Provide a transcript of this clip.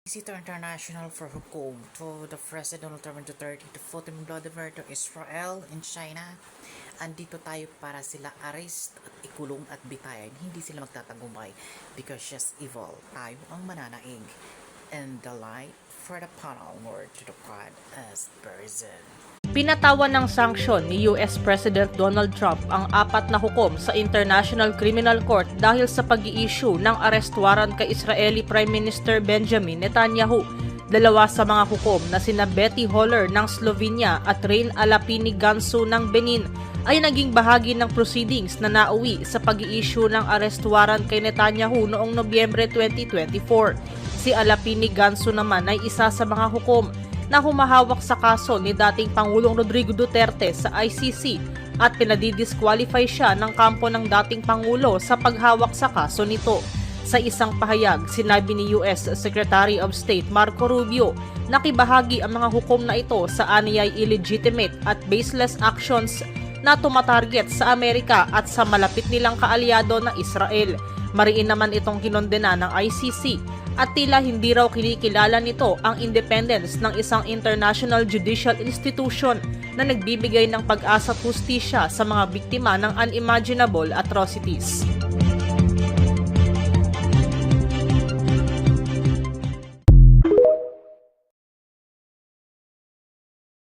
Visitor International for Hukum to the President Donald Duterte to Putin Vladimir to Israel and China. Andito tayo para sila arrest at ikulong at bitayin. Hindi sila magtatagumpay because just evil. Tayo ang mananaig. And the light for the panel word to the God as person. Pinatawan ng sanksyon ni US President Donald Trump ang 4 na hukom sa International Criminal Court dahil sa pag-i-issue ng arrest warrant kay Israeli Prime Minister Benjamin Netanyahu. Dalawa sa mga hukom na sina Betty Holler ng Slovenia at Rein Alapini Gansu ng Benin ay naging bahagi ng proceedings na nauwi sa pag-i-issue ng arrest warrant kay Netanyahu noong Nobyembre 2024. Si Alapini Gansu naman ay isa sa mga hukom na humahawak sa kaso ni dating Pangulong Rodrigo Duterte sa ICC at pinadidisqualify siya ng kampo ng dating Pangulo sa paghawak sa kaso nito. Sa isang pahayag, sinabi ni US Secretary of State Marco Rubio na nakibahagi ang mga hukom na ito sa aniyay illegitimate at baseless actions na tumatarget sa Amerika at sa malapit nilang kaalyado na Israel. Mariin naman itong kinondena ng ICC at tila hindi raw kinikilala nito ang independence ng isang international judicial institution na nagbibigay ng pag-asa at hustisya sa mga biktima ng unimaginable atrocities.